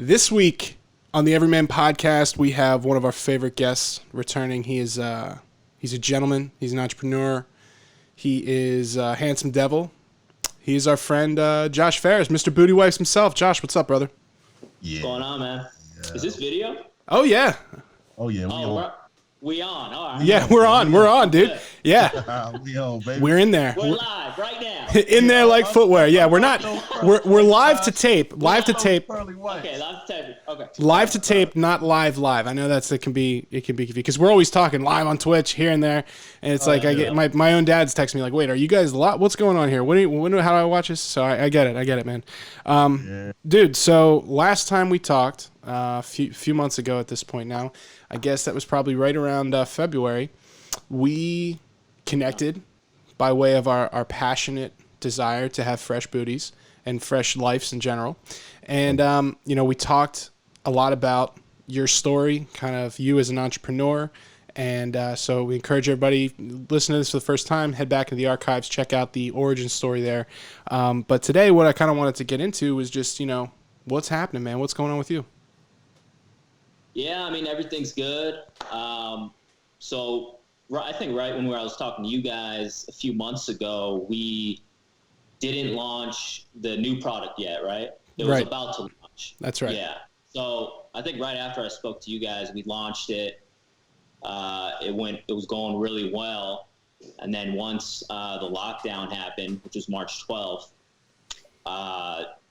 This week on the Everyman podcast, we have one of our favorite guests returning. He's a gentleman. He's an entrepreneur. He is a handsome devil. He's our friend Josh Faris, Mr. Booty Wipes himself. Josh, what's up, brother? Yeah. What's going on, man? Yeah. Is this video? Oh, yeah. Oh, yeah. We on. All right. Yeah, we're on. We're on, dude. Yeah. We on, baby. We're in there. We're live right now. In there like footwear. Yeah, we're not. We're live to tape. Live to tape. Okay, live to tape. Okay. Live to tape, not live. I know it can be because we're always talking live on Twitch here and there, and it's like I get my own dad's texting me like, "Wait, are you guys live? What's going on here? How do I watch this?" So I get it, man. Dude. So last time we talked, a few months ago at this point now, I guess that was probably right around February. We connected by way of our passionate desire to have fresh booties and fresh lives in general. And, we talked a lot about your story, kind of you as an entrepreneur. And so we encourage everybody, listen to this for the first time, head back into the archives, check out the origin story there. But today what I kind of wanted to get into was just, what's happening, man? What's going on with you? Yeah, I mean, everything's good. So I think right when I was talking to you guys a few months ago, we didn't launch the new product yet, right? It was about to launch. That's right. Yeah. So I think right after I spoke to you guys, we launched it. It was going really well. And then once the lockdown happened, which was March 12th,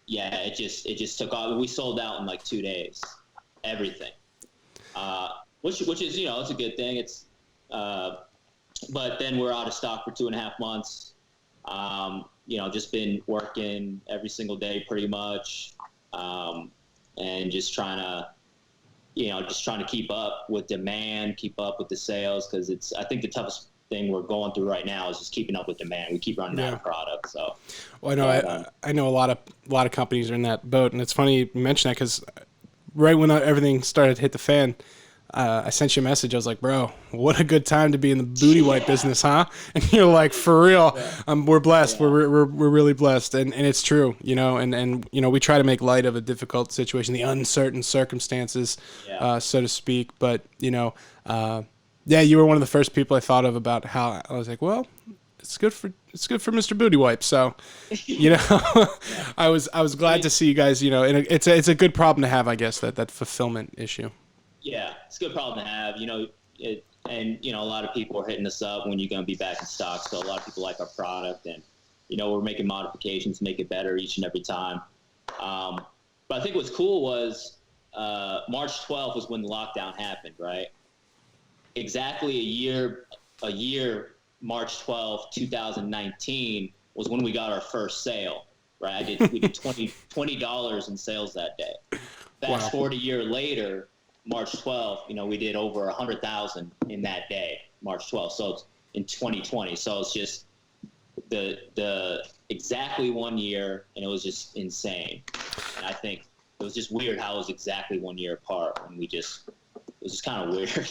it just took off. We sold out in like 2 days, everything. Which is, it's a good thing. It's, but then we're out of stock for 2.5 months. Just been working every single day pretty much. And just trying to keep up with demand, keep up with the sales. Cause I think the toughest thing we're going through right now is just keeping up with demand. We keep running out of product. So, well, I know a lot of companies are in that boat, and it's funny you mention that because right when everything started to hit the fan, I sent you a message. I was like, bro, what a good time to be in the booty wipe business, huh? And you're like, for real, we're blessed. Yeah. We're really blessed. And it's true, and we try to make light of a difficult situation, the uncertain circumstances, so to speak. But, you were one of the first people I thought of about how I was like, well, it's good for Mr. Booty Wipe. So, I was glad to see you guys, and it's a good problem to have, I guess, that fulfillment issue. Yeah, it's a good problem to have, a lot of people are hitting us up when you're going to be back in stock. So a lot of people like our product, and, we're making modifications to make it better each and every time. But I think what's cool was March 12th was when the lockdown happened, right? Exactly a year, March 12th, 2019 was when we got our first sale, right? We did $20 in sales that day. Fast forward a year later, March 12th, we did over 100,000 in that day, March 12th. So it's in 2020. So it's just the exactly 1 year, and it was just insane. And I think it was just weird how it was exactly 1 year apart, and it was just kind of weird.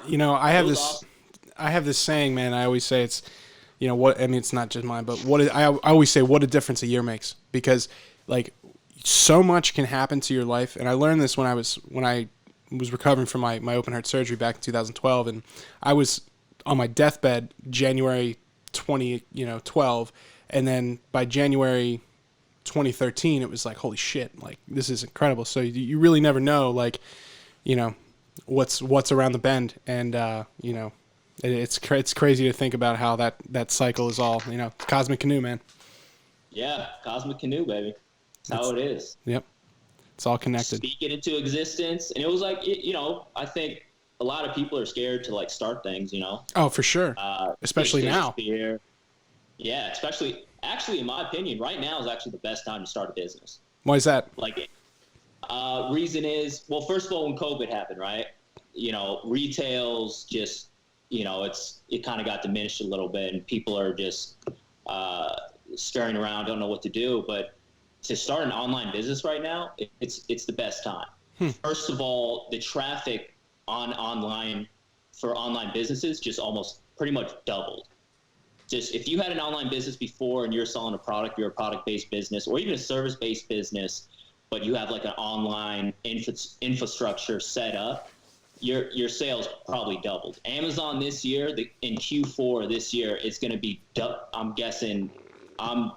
I have this saying, man. I always say it's, it's not just mine, but I always say what a difference a year makes, because like so much can happen to your life. And I learned this when I was recovering from my open heart surgery back in 2012, and I was on my deathbed January 2012, and then by January 2013 it was like, holy shit, like this is incredible. So you really never know, like, what's around the bend, and it's crazy to think about how that cycle is all, Cosmic Canoe, man. Yeah, Cosmic Canoe, baby. That's how it is. Yep. It's all connected. Speak it into existence. And it was like, I think a lot of people are scared to like start things, Oh, for sure. Especially now. Fear. Yeah, actually, in my opinion, right now is actually the best time to start a business. Why is that? Like, reason is, well, first of all, when COVID happened, right? Retail's just, it kind of got diminished a little bit, and people are just scurrying around, don't know what to do. But to start an online business right now, it's the best time. First of all, the traffic online for online businesses just almost pretty much doubled. Just if you had an online business before and you're selling a product, you're a product-based business, or even a service-based business, but you have like an online infrastructure set up, your sales probably doubled. Amazon this year, in Q4 this year, it's going to be, I'm guessing, I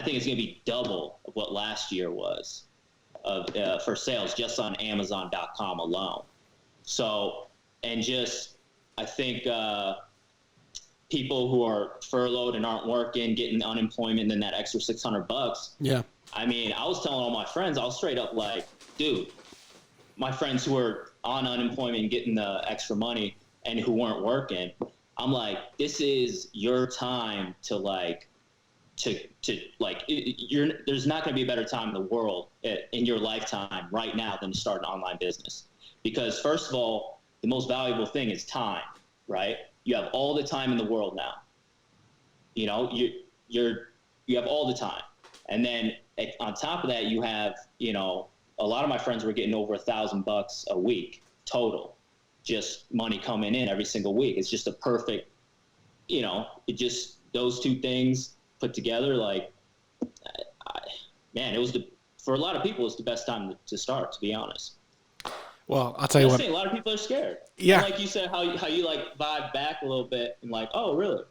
think it's going to be double of what last year was for sales just on Amazon.com alone. So, and just, I think people who are furloughed and aren't working, getting unemployment, and then that extra $600. Yeah. I mean, I was telling all my friends, I was straight up like, dude, my friends who were on unemployment and getting the extra money and who weren't working, I'm like, this is your time to like, there's not going to be a better time in the world in your lifetime right now than to start an online business. Because first of all, the most valuable thing is time, right? You have all the time in the world now. You know, you have all the time. And then on top of that, you have, you know, a lot of my friends were getting over $1,000 a week total, just money coming in every single week. It's just a perfect, you know, it just, those two things put together, like, man, it was for a lot of people, it's the best time to start, to be honest. Well, I'll tell you what. A lot of people are scared. Yeah. And like you said, how you like vibe back a little bit and like, oh, really?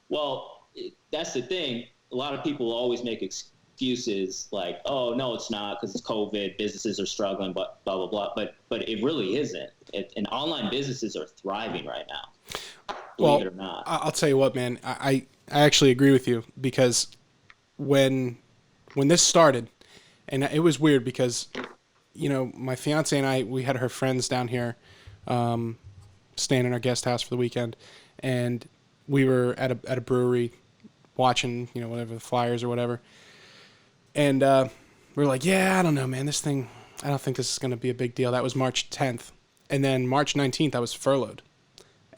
Well, that's the thing. A lot of people always make excuses like, oh, no, it's not because it's COVID. Businesses are struggling, but blah, blah, blah. But it really isn't. And online businesses are thriving right now. Believe it or not. I'll tell you what, man. I actually agree with you because when this started, and it was weird because, you know, my fiance and I, we had her friends down here staying in our guest house for the weekend, and we were at a brewery watching, you know, whatever, the Flyers or whatever. And we were like, yeah, I don't know, man, this thing, I don't think this is going to be a big deal. That was March 10th. And then March 19th, I was furloughed.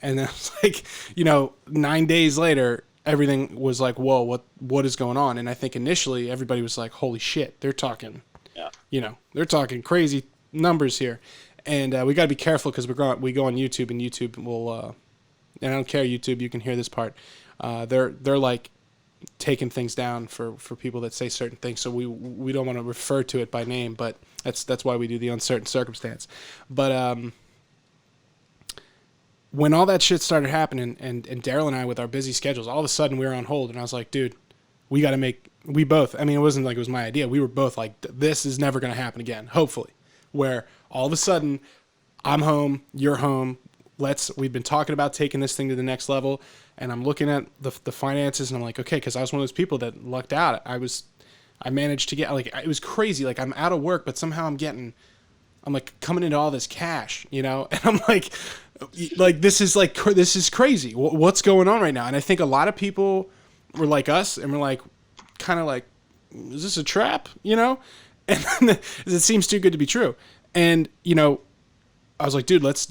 And then it's like, you know, 9 days later, everything was like, whoa, what is going on? And I think initially everybody was like, holy shit, they're talking, you know, they're talking crazy numbers here. And we got to be careful because we go on YouTube, and YouTube will, and I don't care, YouTube, you can hear this part. They're like taking things down for people that say certain things. So we don't want to refer to it by name, but that's why we do the uncertain circumstance. But when all that shit started happening, and Daryl and I with our busy schedules, all of a sudden we were on hold, and I was like, dude, we both, I mean, it wasn't like it was my idea. We were both like, this is never going to happen again, hopefully, where all of a sudden I'm home, you're home. We've been talking about taking this thing to the next level, and I'm looking at the finances, and I'm like, okay, because I was one of those people that lucked out. I managed to get, like, it was crazy. Like, I'm out of work, but somehow I'm like coming into all this cash, you know? And I'm like, this is crazy. What's going on right now? And I think a lot of people were like us, and we're like, kind of like, is this a trap? You know? And it seems too good to be true. And, you know, I was like, dude, let's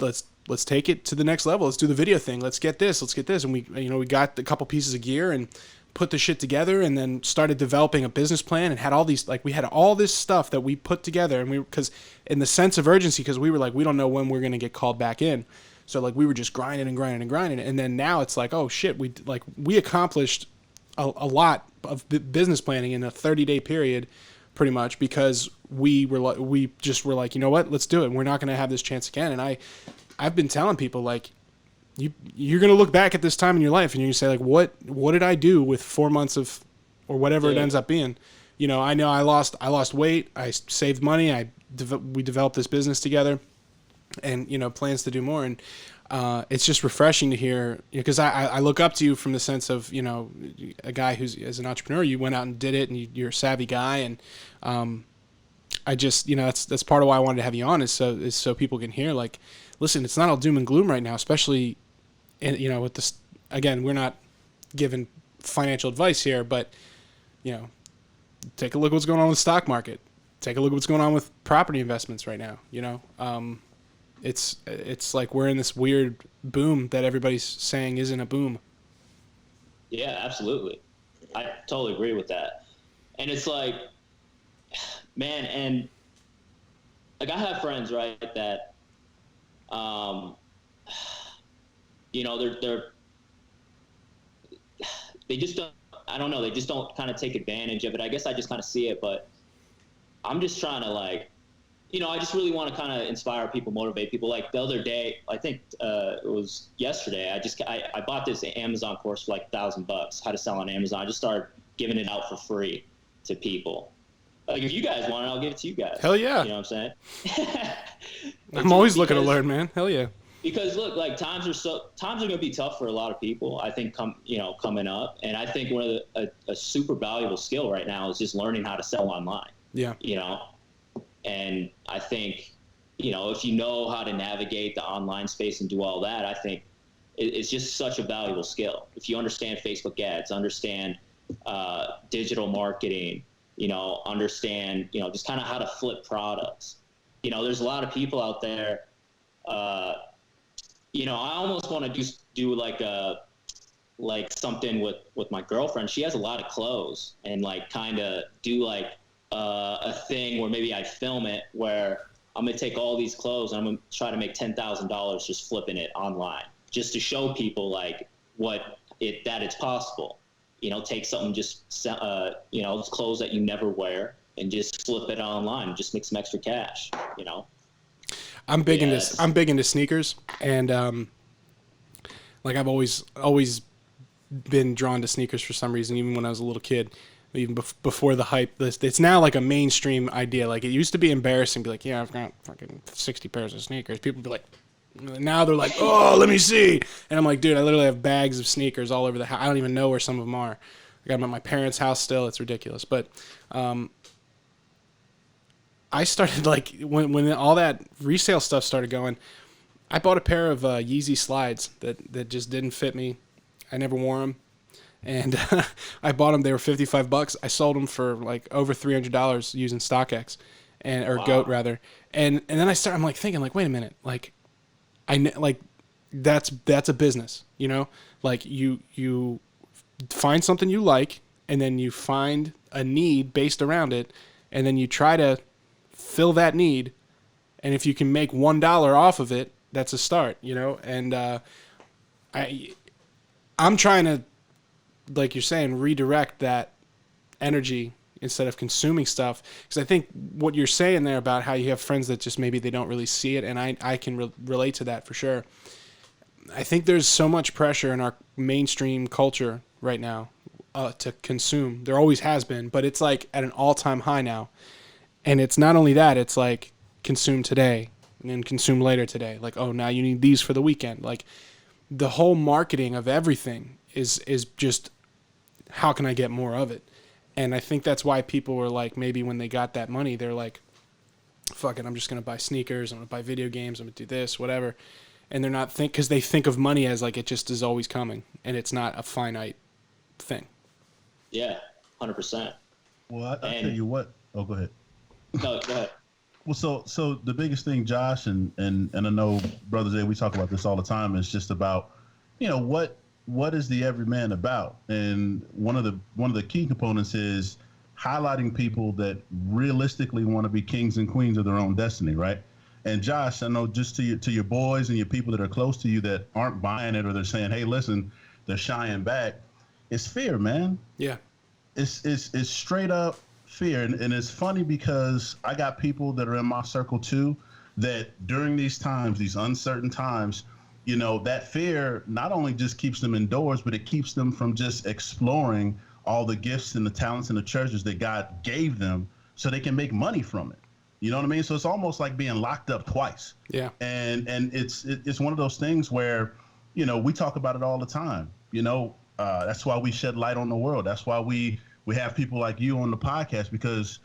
take it to the next level. Let's do the video thing. Let's get this. And we got a couple pieces of gear and put the shit together, and then started developing a business plan, and had all these, like, we had all this stuff that we put together, and because in the sense of urgency, because we were like, we don't know when we're going to get called back in. So like we were just grinding. And then now it's like, oh shit, we accomplished a lot of business planning in a 30-day period, pretty much, because we just were like, you know what, let's do it. We're not going to have this chance again. And I've been telling people, like, you're going to look back at this time in your life, and you're going to say, like, what did I do with 4 months of, or whatever it ends up being? You know I lost weight. I saved money. We developed this business together, and, you know, plans to do more. And it's just refreshing to hear, because I look up to you from the sense of, you know, a guy who's, as an entrepreneur, you went out and did it, and you're a savvy guy. And I just, you know, that's part of why I wanted to have you on, is so people can hear, like, listen, it's not all doom and gloom right now, especially, you know, with this, again, we're not giving financial advice here, but, you know, take a look at what's going on with the stock market. Take a look at what's going on with property investments right now. You know, it's like we're in this weird boom that everybody's saying isn't a boom. Yeah, absolutely. I totally agree with that. And it's like, man, and like I have friends, right, that, you know, they just don't, I don't know, they just don't kind of take advantage of it. I guess I just kind of see it, but I'm just trying to like, I just really want to kind of inspire people, motivate people. Like the other day, I think it was yesterday. I bought this Amazon course for like $1,000, how to sell on Amazon. I just started giving it out for free to people. Like if you guys want it, I'll give it to you guys. Hell yeah. You know what I'm saying? I'm always looking to learn, man. Hell yeah. Because look, like times are going to be tough for a lot of people. I think coming up, and I think one of a super valuable skill right now is just learning how to sell online. Yeah. And I think, if you know how to navigate the online space and do all that, I think it's just such a valuable skill. If you understand Facebook ads, understand digital marketing, understand, just kind of how to flip products. There's a lot of people out there. I almost want to do like something with my girlfriend. She has a lot of clothes, and like kind of do like a thing where maybe I film it where I'm going to take all these clothes and I'm going to try to make $10,000 just flipping it online, just to show people like that it's possible. Take something clothes that you never wear and just flip it online, just make some extra cash, I'm big into sneakers, and like I've always been drawn to sneakers for some reason, even when I was a little kid. Even before the hype, it's now like a mainstream idea. Like it used to be embarrassing, be like, yeah, I've got fucking 60 pairs of sneakers. People be like, now they're like, oh, let me see. And I'm like, dude, I literally have bags of sneakers all over the house. I don't even know where some of them are. I got them at my parents' house still. It's ridiculous. But I started like when all that resale stuff started going, I bought a pair of Yeezy slides that just didn't fit me. I never wore them. And I bought them. They were $55. I sold them for like over $300 using StockX, or wow. Goat rather. And then I'm like thinking like, wait a minute, like that's a business, like you find something you like, and then you find a need based around it, and then you try to fill that need, and if you can make $1 off of it, that's a start, And I'm trying to, like you're saying, redirect that energy instead of consuming stuff. Because I think what you're saying there about how you have friends that just maybe they don't really see it, and I can relate to that for sure. I think there's so much pressure in our mainstream culture right now to consume. There always has been, but it's like at an all-time high now. And it's not only that, it's like consume today and then consume later today. Like, oh, now you need these for the weekend. Like the whole marketing of everything is just, how can I get more of it? And I think that's why people were like, maybe when they got that money, they're like, fuck it, I'm just going to buy sneakers, I'm going to buy video games, I'm going to do this, whatever. And they're not because they think of money as like it just is always coming, and it's not a finite thing. Yeah, 100%. Well, I'll tell you what. Oh, go ahead. No, go ahead. Well, so the biggest thing, Josh, and I know, Brother Zay, we talk about this all the time, is just about, what is the Everyman about? And one of the key components is highlighting people that realistically want to be kings and queens of their own destiny, right? And Josh, I know just to your boys and your people that are close to you that aren't buying it, or they're saying, hey, listen, they're shying back. It's fear, man. Yeah. It's straight up fear. And it's funny because I got people that are in my circle too, that during these times, these uncertain times, that fear not only just keeps them indoors, but it keeps them from just exploring all the gifts and the talents and the treasures that God gave them so they can make money from it. You know what I mean? So it's almost like being locked up twice. Yeah. And it's one of those things where, we talk about it all the time. That's why we shed light on the world. That's why we have people like you on the podcast, because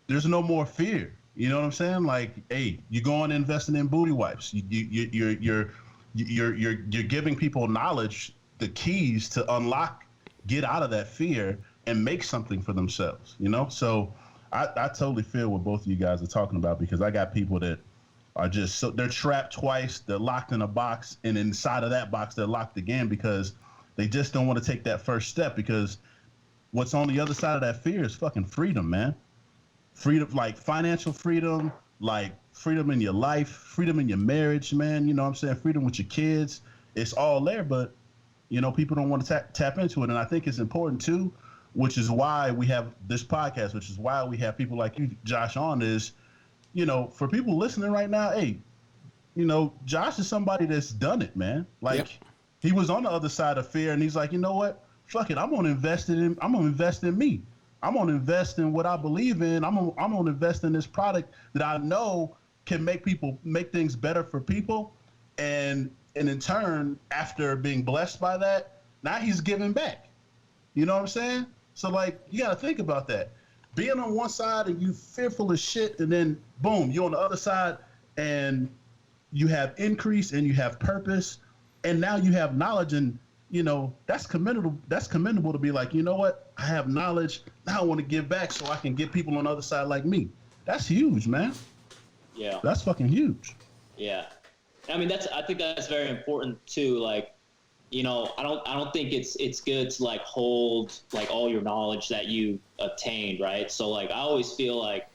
there's no more fear. You know what I'm saying? Like, hey, you're going and investing in booty wipes. You're giving people knowledge, the keys to unlock, get out of that fear and make something for themselves, So I totally feel what both of you guys are talking about, because I got people that are just, so they're trapped twice, they're locked in a box, and inside of that box, they're locked again because they just don't want to take that first step, because what's on the other side of that fear is fucking freedom, man. Freedom, like financial freedom, like freedom in your life, freedom in your marriage, man. You know what I'm saying? Freedom with your kids. It's all there, but, people don't want to tap into it. And I think it's important, too, which is why we have this podcast, which is why we have people like you, Josh, on is, for people listening right now, hey, Josh is somebody that's done it, man. Like he was on the other side of fear and he's like, you know what? Fuck it. I'm going to invest in me. I'm going to invest in what I believe in. I'm going to invest in this product that I know can make things better for people. And in turn, after being blessed by that, now he's giving back. You know what I'm saying? So like, you got to think about that. Being on one side and you fearful as shit, and then boom, you're on the other side and you have increase and you have purpose, and now you have knowledge, and that's commendable. That's commendable to be like, you know what? I have knowledge. Now I want to give back so I can get people on the other side like me. That's huge, man. Yeah. That's fucking huge. Yeah. I mean, I think that's very important too. Like, I don't think it's good to like hold like all your knowledge that you obtained, right? So like, I always feel like,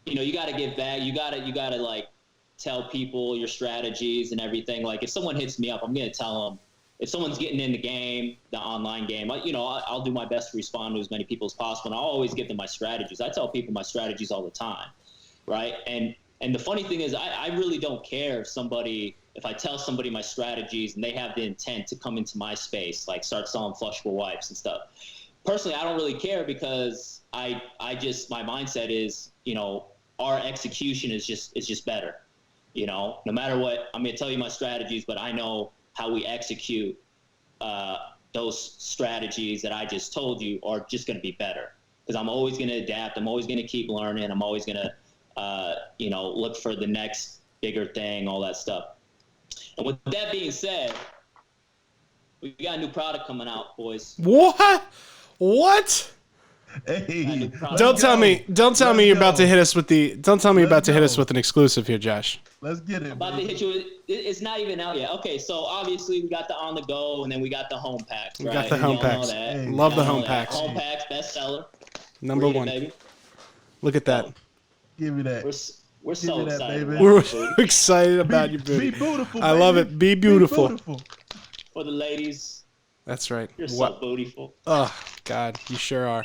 you got to give back. You got to like tell people your strategies and everything. Like if someone hits me up, I'm going to tell them. If someone's getting in the game, the online game, I'll do my best to respond to as many people as possible. And I'll always give them my strategies. I tell people my strategies all the time, right? And the funny thing is, I really don't care if I tell somebody my strategies and they have the intent to come into my space, like start selling flushable wipes and stuff. Personally, I don't really care because my mindset is, our execution is just better. No matter what, I'm going to tell you my strategies, but I know how we execute those strategies that I just told you are just going to be better, because I'm always going to adapt. I'm always going to keep learning. I'm always going to, look for the next bigger thing, all that stuff. And with that being said, we got a new product coming out, boys. What? Hey, don't tell me you're about to hit us with an exclusive here, Josh. Let's get it. About to hit you with, it's not even out yet. Okay, so obviously we got the on the go, and then we got the home packs, right? We got the home packs. Hey, love the home packs. Home packs, bestseller. Number one. Baby. Look at that. Give me that. We're so me that, excited. baby. We're excited about your booty. Be beautiful. I love it. Be beautiful. For the ladies. That's right. You're so beautiful. Oh God, you sure are.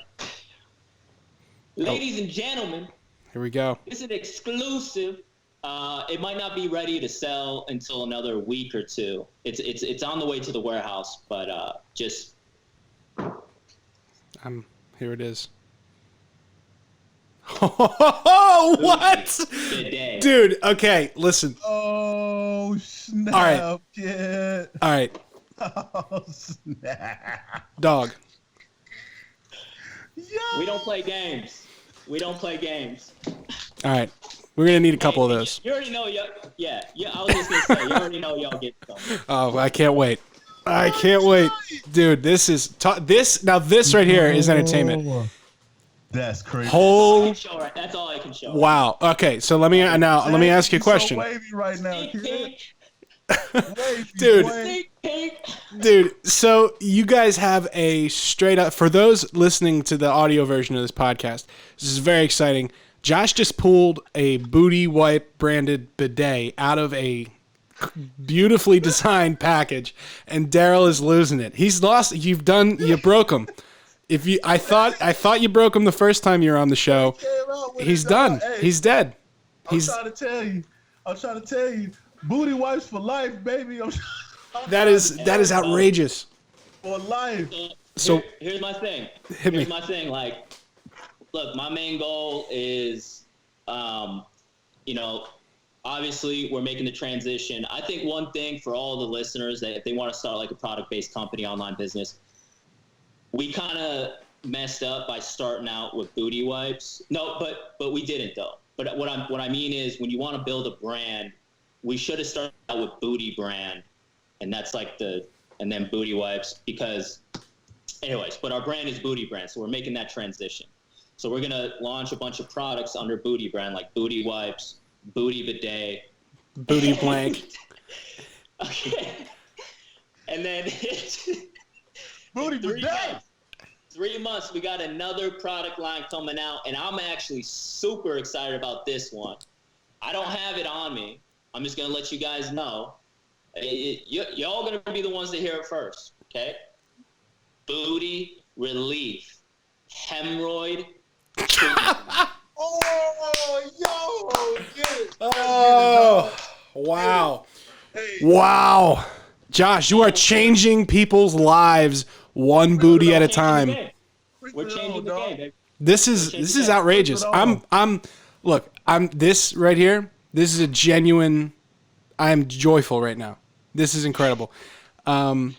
Ladies and gentlemen. Here we go. It's an exclusive. It might not be ready to sell until another week or two. It's on the way to the warehouse, but just. Here it is. Oh, what? Dude, okay, listen. Oh, snap. All right. Kid. All right. Oh, snap. Dog. Yo. We don't play games. All right. We're going to need a couple of those. You already know. Yeah. I was just going to say, you already know y'all get some. Oh, I can't wait. Dude, this right here is entertainment. That's crazy. That's all I can show. Wow. Okay, so let me ask you a question. So wavy right now, Dude, so you guys have a straight up, for those listening to the audio version of this podcast, this is very exciting. Josh just pulled a Booty Wipe branded bidet out of a beautifully designed package, and Daryl is losing it. He's lost. You broke him. I thought you broke him the first time you were on the show. He's done. Hey, he's dead. I'm trying to tell you. Booty wipes for life, baby. That is outrageous. For life. So here's my thing. Here's my thing. Like, look, my main goal is, obviously we're making the transition. I think one thing for all the listeners that if they want to start like a product-based company, online business, we kind of messed up by starting out with booty wipes. No, but we didn't though. But what I mean is, when you want to build a brand, we should have started out with Booty Brand, and that's like and then Booty Wipes, because anyways, but our brand is Booty Brand, so we're making that transition. So we're gonna launch a bunch of products under Booty Brand, like Booty Wipes, Booty Bidet, Booty Blank. Okay. And then Booty Bidet. 3 months, we got another product line coming out, and I'm actually super excited about this one. I don't have it on me. I'm just going to let you guys know. Y'all going to be the ones to hear it first, okay? Booty Relief. hemorrhoid treatment. Get it. Oh, wow. Hey. Wow. Josh, you are changing people's lives one booty at a time. We're changing the game, baby. This is outrageous. I'm this right here. This is a genuine. I am joyful right now. This is incredible. One,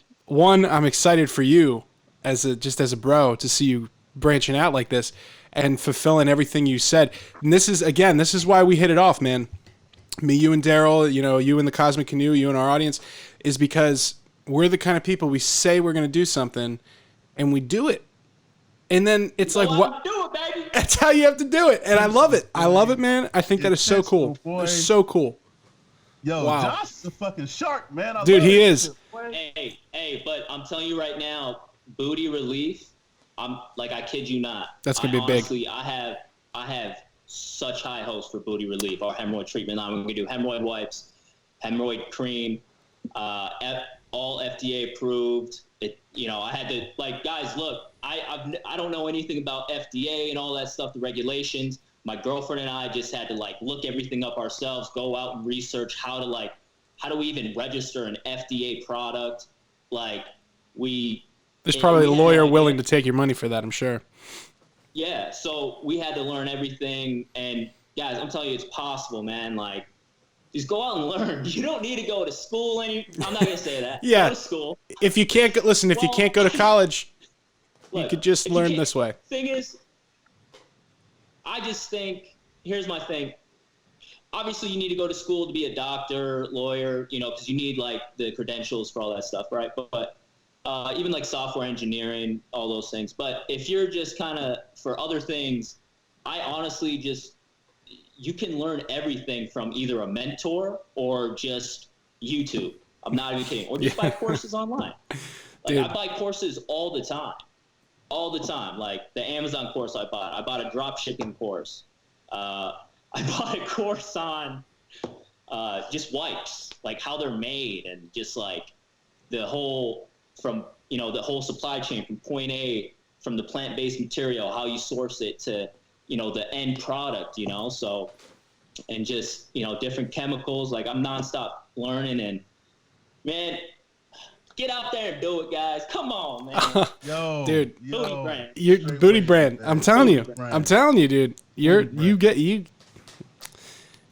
I'm excited for you as a bro to see you branching out like this and fulfilling everything you said. And this is why we hit it off, man. Me, you, and Daryl. You and the Cosmic Canoe. You and our audience is because we're the kind of people we say we're going to do something, and we do it. And then it's like, what? Do it, baby. That's how you have to do it. And I love it. I love it, man. I think that is so cool. It's so cool. Yo, wow. Josh is a fucking shark, man. Dude, he is. Hey, but I'm telling you right now, booty relief, I kid you not. That's going to be honestly, big. I have such high hopes for booty relief, our hemorrhoid treatment line. We're going to do hemorrhoid wipes, hemorrhoid cream, all FDA approved. I had to, guys, look, I don't know anything about FDA and all that stuff, the regulations. My girlfriend and I just had to look everything up ourselves, go out and research how do we even register an FDA product? There's probably a lawyer willing to take your money for that, I'm sure. Yeah, so we had to learn everything, and guys, I'm telling you, it's possible, man. Just go out and learn. You don't need to go to school. I'm not gonna say that. Yeah. Go to school. If you can't if you can't go to college, you could just learn this way. Thing is, I just think, here's my thing. Obviously, you need to go to school to be a doctor, lawyer, because you need the credentials for all that stuff, right? But even software engineering, all those things. But if you're just kind of for other things, I honestly you can learn everything from either a mentor or just YouTube. I'm not even kidding. Or just buy courses online. I buy courses all the time. All the time. The Amazon course I bought a drop shipping course. I bought a course on just wipes, how they're made, and just the whole the whole supply chain from point A, from the plant-based material, how you source it to the end product, so, and just different chemicals. I'm nonstop learning, and man, get out there and do it, guys. Come on, man. Yo, dude, booty brand. Your booty brand. I'm telling you, dude.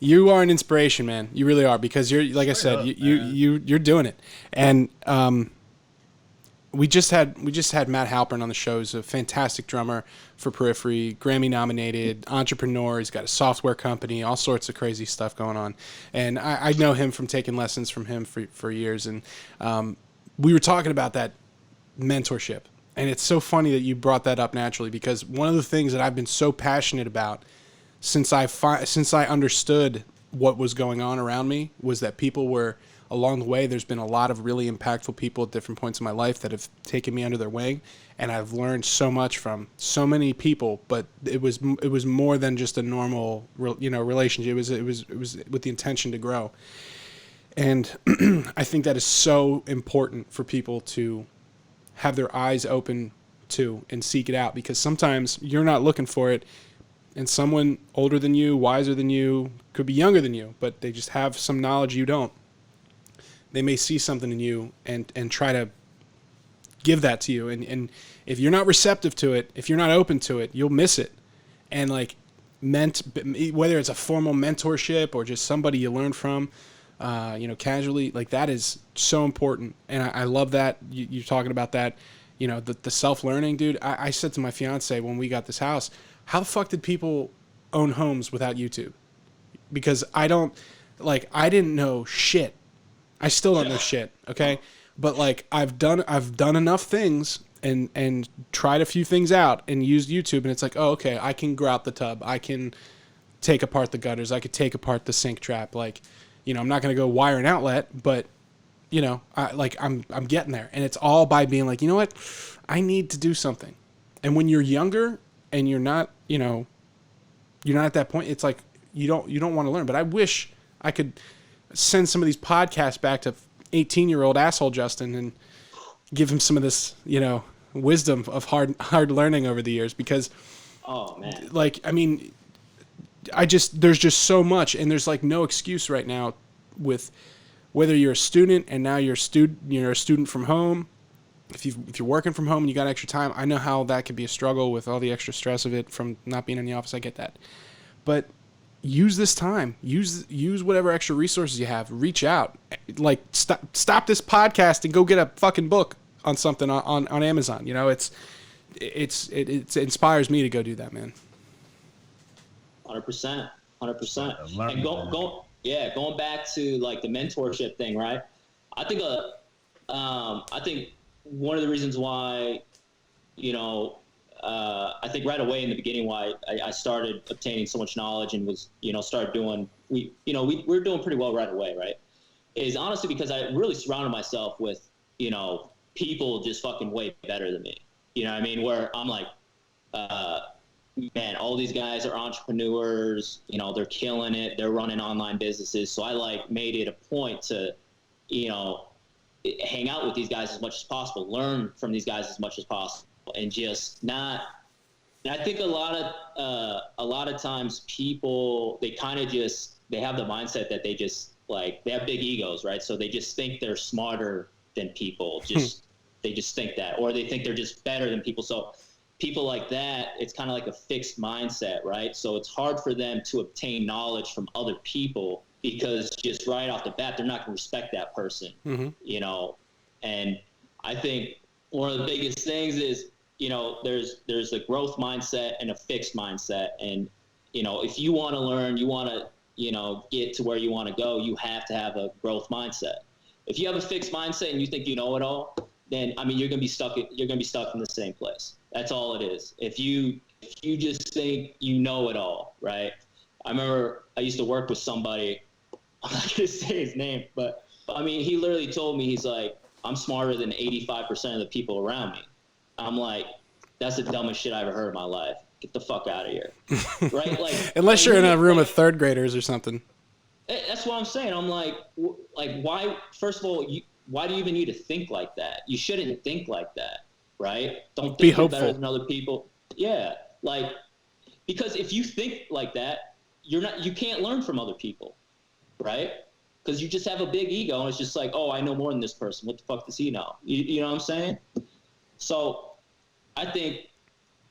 You are an inspiration, man. You really are, because you're, like I said, you're doing it. And we just had Matt Halpern on the show. He's a fantastic drummer for Periphery, Grammy nominated, entrepreneur. He's got a software company, all sorts of crazy stuff going on. And I know him from taking lessons from him for years. And we were talking about that mentorship. And it's so funny that you brought that up naturally, because one of the things that I've been so passionate about since I understood what was going on around me was that people were, along the way, there's been a lot of really impactful people at different points in my life that have taken me under their wing, and I've learned so much from so many people. But it was more than just a normal relationship. It was with the intention to grow, and I think that is so important for people to have their eyes open to and seek it out, because sometimes you're not looking for it, and someone older than you, wiser than you, could be younger than you, but they just have some knowledge you don't. They may see something in you and try to give that to you. And if you're not receptive to it, if you're not open to it, you'll miss it. And whether it's a formal mentorship or just somebody you learn from, casually, that is so important. And I love that you're talking about that, the self-learning, dude. I said to my fiance when we got this house, how the fuck did people own homes without YouTube? Because I didn't know shit. I still don't know shit, okay? But I've done enough things and tried a few things out and used YouTube, and it's oh, okay, I can grout the tub, I can take apart the gutters, I could take apart the sink trap. I'm not gonna go wire an outlet, but I'm getting there, and it's all by being you know what, I need to do something. And when you're younger and you're not at that point, it's you don't want to learn. But I wish I could send some of these podcasts back to 18-year-old asshole Justin and give him some of this, wisdom of hard learning over the years because, oh man, like, I mean, there's just so much, and there's like no excuse right now with whether you're a student and now you're a student from home. If you're working from home and you got extra time, I know how that could be a struggle with all the extra stress of it from not being in the office. I get that, but use this time. Use whatever extra resources you have. Reach out. Like stop this podcast and go get a fucking book on something on Amazon. You know, it inspires me to go do that, man. 100%. And going back to like the mentorship thing, right? I think one of the reasons why, you know, I think right away in the beginning why I started obtaining so much knowledge and was, you know, started doing, we're doing pretty well right away, right? Is honestly because I really surrounded myself with, you know, people just fucking way better than me. You know what I mean? Where I'm like, man, all these guys are entrepreneurs, you know, they're killing it. They're running online businesses. So I like made it a point to, you know, hang out with these guys as much as possible, learn from these guys as much as possible, and just not. And I think a lot of times people, they kind of just, they have the mindset that they just like, they have big egos, right? So they just think they're smarter than people. They just think that, or they think they're just better than people. So people like that, it's kind of like a fixed mindset, right? So it's hard for them to obtain knowledge from other people because just right off the bat, they're not going to respect that person, you know? And I think one of the biggest things is, you know, there's a growth mindset and a fixed mindset. And, you know, if you want to learn, you want to, you know, get to where you want to go, you have to have a growth mindset. If you have a fixed mindset and you think you know it all, then, I mean, you're going to be stuck in the same place. That's all it is. If you just think you know it all, right? I remember I used to work with somebody, I'm not going to say his name, but I mean, he literally told me, he's like, I'm smarter than 85% of the people around me. I'm like, that's the dumbest shit I ever heard in my life. Get the fuck out of here. Right? Like, unless you're in a room of third graders or something. That's what I'm saying. I'm like, why, first of all, why do you even need to think like that? You shouldn't think like that, right? Don't think you're better than other people. Yeah. Like, because if you think like that, you can't learn from other people, right? Because you just have a big ego and it's just like, oh, I know more than this person. What the fuck does he know? You know what I'm saying? So I think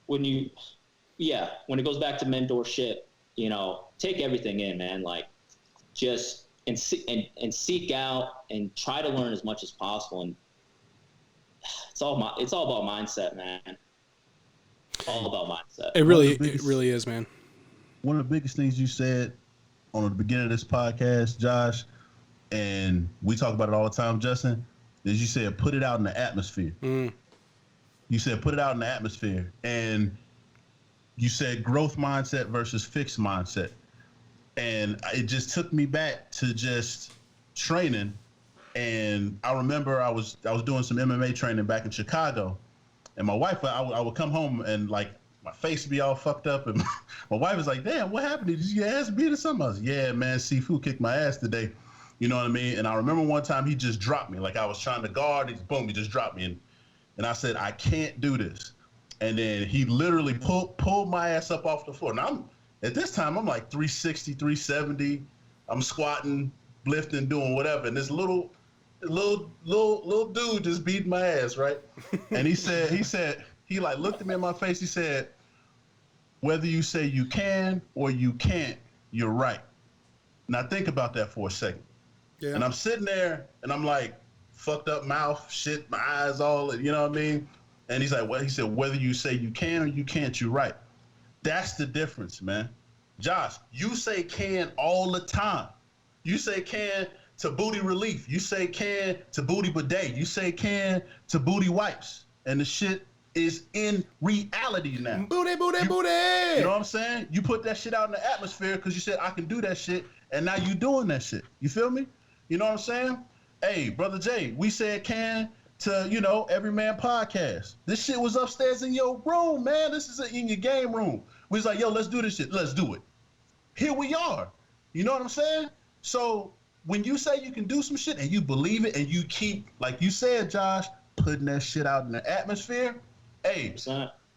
when it goes back to mentorship, you know, take everything in, man. Like, just and seek out and try to learn as much as possible. And it's all about mindset, man. All about mindset. It really is, man. One of the biggest things you said on the beginning of this podcast, Josh, and we talk about it all the time, Justin, is you said put it out in the atmosphere. You said put it out in the atmosphere, and you said growth mindset versus fixed mindset. And it just took me back to just training. And I remember I was doing some MMA training back in Chicago. And my wife, I would come home and like my face would be all fucked up. And my wife was like, damn, what happened? Did you get ass beat or something? I was like, yeah, man, Sifu kicked my ass today. You know what I mean? And I remember one time he just dropped me. Like I was trying to guard. He just dropped me. And I said, I can't do this. And then he literally pulled my ass up off the floor. Now at this time, I'm like 360, 370. I'm squatting, lifting, doing whatever. And this little dude just beat my ass, right? And he like looked at me in my face. He said, whether you say you can or you can't, you're right. Now think about that for a second. Yeah. And I'm sitting there and I'm like, fucked up mouth, shit, my eyes all, you know what I mean? And he's like, well, he said, whether you say you can or you can't, you're right. That's the difference, man. Josh, you say can all the time. You say can to booty relief. You say can to booty bidet. You say can to booty wipes. And the shit is in reality now. Booty. You know what I'm saying? You put that shit out in the atmosphere because you said, I can do that shit. And now you doing that shit. You feel me? You know what I'm saying? Hey, Brother Jay, we said can to, you know, Everyman podcast. This shit was upstairs in your room, man. This is in your game room. We was like, yo, let's do this shit. Let's do it. Here we are. You know what I'm saying? So when you say you can do some shit and you believe it and you keep, like you said, Josh, putting that shit out in the atmosphere,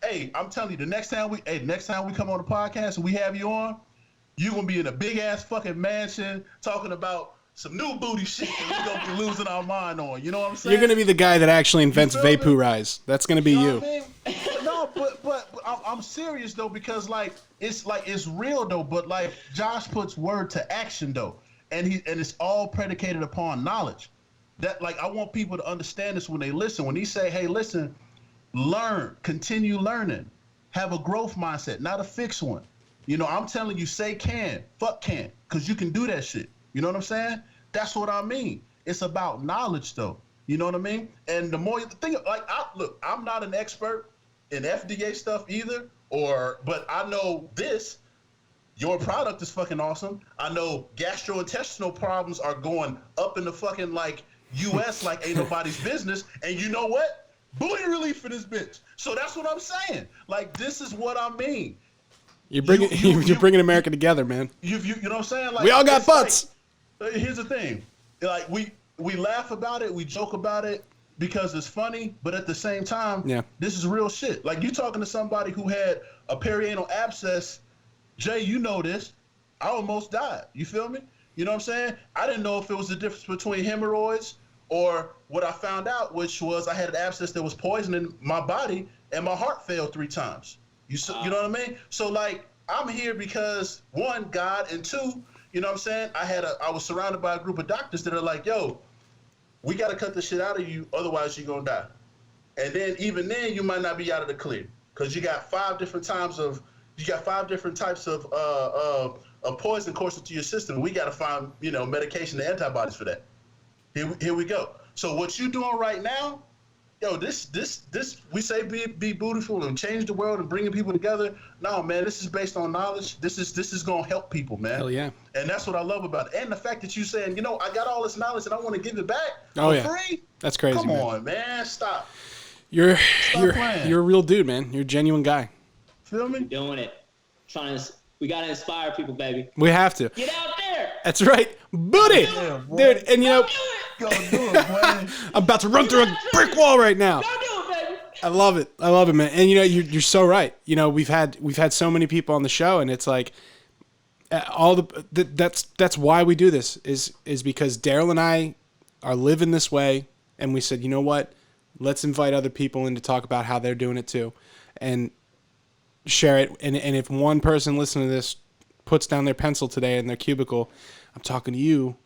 Hey, I'm telling you, next time we come on the podcast and we have you on, you're gonna be in a big ass fucking mansion talking about some new booty shit that we're gonna be losing our mind on. You know what I'm saying? You're gonna be the guy that actually invents vaporize. That's gonna be you. What I mean? No, but I'm serious though, because it's real though. But like Josh puts word to action though, and it's all predicated upon knowledge. That like I want people to understand this when they listen. When he say, "Hey, listen, learn, continue learning, have a growth mindset, not a fixed one." You know, I'm telling you, say can, fuck can, because you can do that shit. You know what I'm saying? That's what I mean. It's about knowledge, though. You know what I mean? And the more you think, like, I'm not an expert in FDA stuff either, but I know this. Your product is fucking awesome. I know gastrointestinal problems are going up in the fucking like U.S. like ain't nobody's business. And you know what? Booty relief for this bitch. So that's what I'm saying. Like, this is what I mean. You're bringing America together, man. You know what I'm saying? Like, we all got butts. Like, here's the thing. Like, we laugh about it, we joke about it because it's funny, but at the same time, this is real shit. Like, you talking to somebody who had a perianal abscess. Jay, you know this. I almost died. You feel me? You know what I'm saying? I didn't know if it was the difference between hemorrhoids or what I found out, which was I had an abscess that was poisoning my body and my heart failed 3 times. You know what I mean? So like, I'm here because 1, God, and 2, you know what I'm saying? I was surrounded by a group of doctors that are like, yo, we got to cut the shit out of you, otherwise you're gonna die. And then even then, you might not be out of the clear because you got 5 different types of poison coursing through your system. We got to find medication and antibodies for that. Here we go. So what you doing right now? Yo, this we say be beautiful and change the world and bringing people together. No, man, this is based on knowledge. This is gonna help people, man. Hell yeah. And that's what I love about it. And the fact that you saying, I got all this knowledge and I want to give it back for free. That's crazy. Come on, man, stop. You're a real dude, man. You're a genuine guy. Feel me? Doing it. We gotta inspire people, baby. We have to. Get out there. That's right. Booty. Yeah, dude, and Go do it, boy. I'm about to run through a brick wall right now. Go do it, baby. I love it, man. And you're so right. We've had so many people on the show, and it's like that's why we do this is because Daryl and I are living this way, and we said, you know what? Let's invite other people in to talk about how they're doing it too, and share it. And if one person listening to this puts down their pencil today in their cubicle, I'm talking to you.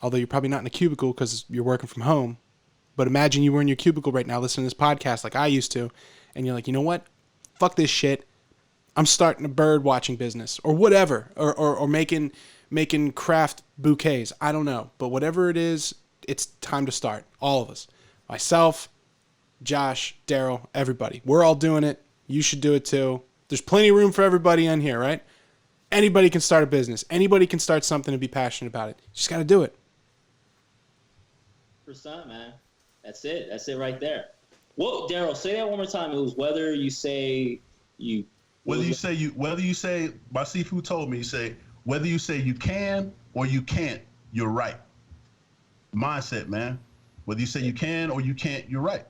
Although you're probably not in a cubicle because you're working from home. But imagine you were in your cubicle right now listening to this podcast like I used to. And you're like, you know what? Fuck this shit. I'm starting a bird watching business or whatever. Or making craft bouquets. I don't know. But whatever it is, it's time to start. All of us. Myself, Josh, Daryl, everybody. We're all doing it. You should do it too. There's plenty of room for everybody on here, right? Anybody can start a business. Anybody can start something and be passionate about it. You just got to do it. %, man. That's it. That's it right there. Whoa, Daryl, say that one more time. It was whether you say, my seafood told me, whether you say you can or you can't, you're right. Mindset, man. Whether you say you can or you can't, you're right.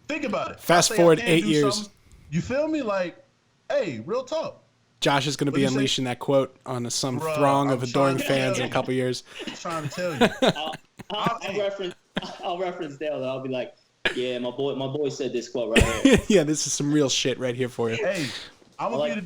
Think about it. Fast forward 8 years. You feel me? Like, hey, real talk. Josh is going to be unleashing that quote on some throng of adoring fans in a couple years. I'm trying to tell you. I'll reference Dale. Though. I'll be like, yeah, my boy said this quote right here. Yeah, this is some real shit right here for you. Hey, I'm gonna be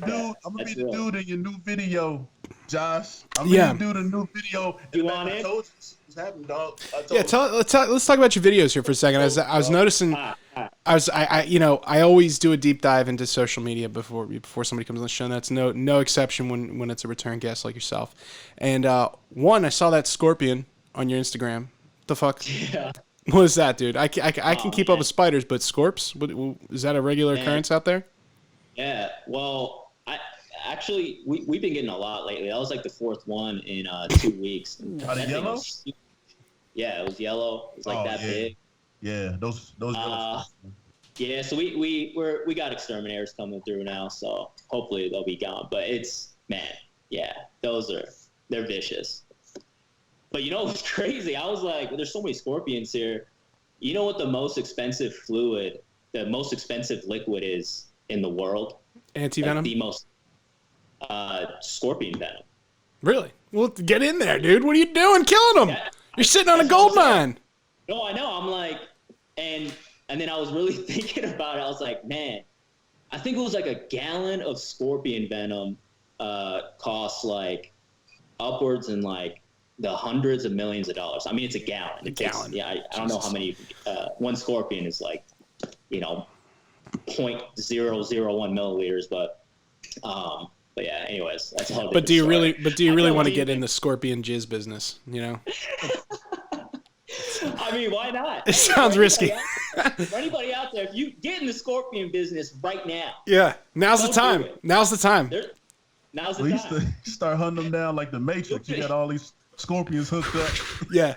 the dude in your new video, Josh. I'm gonna do the new video. You want it? I told you this was happening, dog. Let's talk about your videos here for a second. I was noticing. I always do a deep dive into social media before somebody comes on the show. And that's no exception when it's a return guest like yourself. And I saw that scorpion on your Instagram. The fuck? Yeah. What is that, dude? I can keep up with spiders, but scorps? Is that a regular occurrence out there? Yeah. Well, we've been getting a lot lately. That was like the 4th one in 2 weeks. Are they yellow? Yeah, it was yellow. It was that big. Yeah, those yellow. Yeah, so we got exterminators coming through now, so hopefully they'll be gone. But they're vicious. But it was crazy. I was like, there's so many scorpions here. You know what the most expensive liquid is in the world. Anti-venom? Like the most scorpion venom. Really? Well, get in there, dude. What are you doing? Killing them. You're sitting on a gold mine. No, I know. I'm like, and then I was really thinking about it. I was like, man, I think it was like a gallon of scorpion venom costs like upwards in like the hundreds of millions of dollars. I mean, it's a gallon. Yeah, I don't know how many. One scorpion is like, 0.001 milliliters, but yeah. Anyways, that's all. But do you really want to get in the scorpion jizz business? I mean, why not? It sounds risky. For anybody out there, if you get in the scorpion business right now. Yeah, now's the time. Now's the time. Now's the time. You start hunting them down like the Matrix. You got all these scorpions hooked up. Yeah.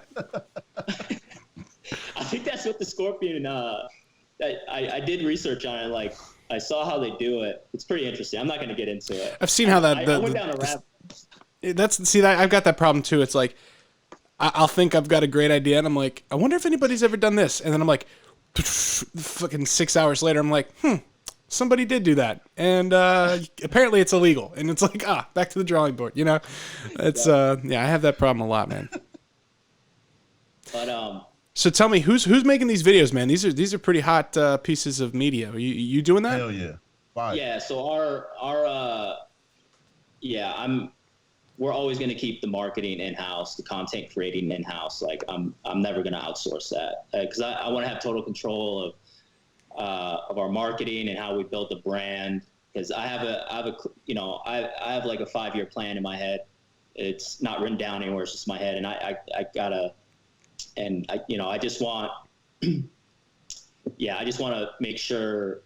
I think that's what the scorpion. I did research on it. Like, I saw how they do it. It's pretty interesting. I'm not going to get into it. I've seen how that. I went down a rabbit. I've got that problem too. It's like, I'll think I've got a great idea, and I'm like, I wonder if anybody's ever done this, and then I'm like, fucking 6 hours later, I'm like, somebody did do that, and apparently it's illegal, and it's like, back to the drawing board, It's I have that problem a lot, man. But so tell me, who's making these videos, man? These are pretty hot pieces of media. Are you doing that? Hell yeah. Fire. Yeah. So we're always going to keep the marketing in-house, the content creating in-house. Like I'm never going to outsource that because I want to have total control of our marketing and how we build the brand. Because I have like a 5-year plan in my head. It's not written down anywhere. It's just my head. And I just want, I just want to make sure,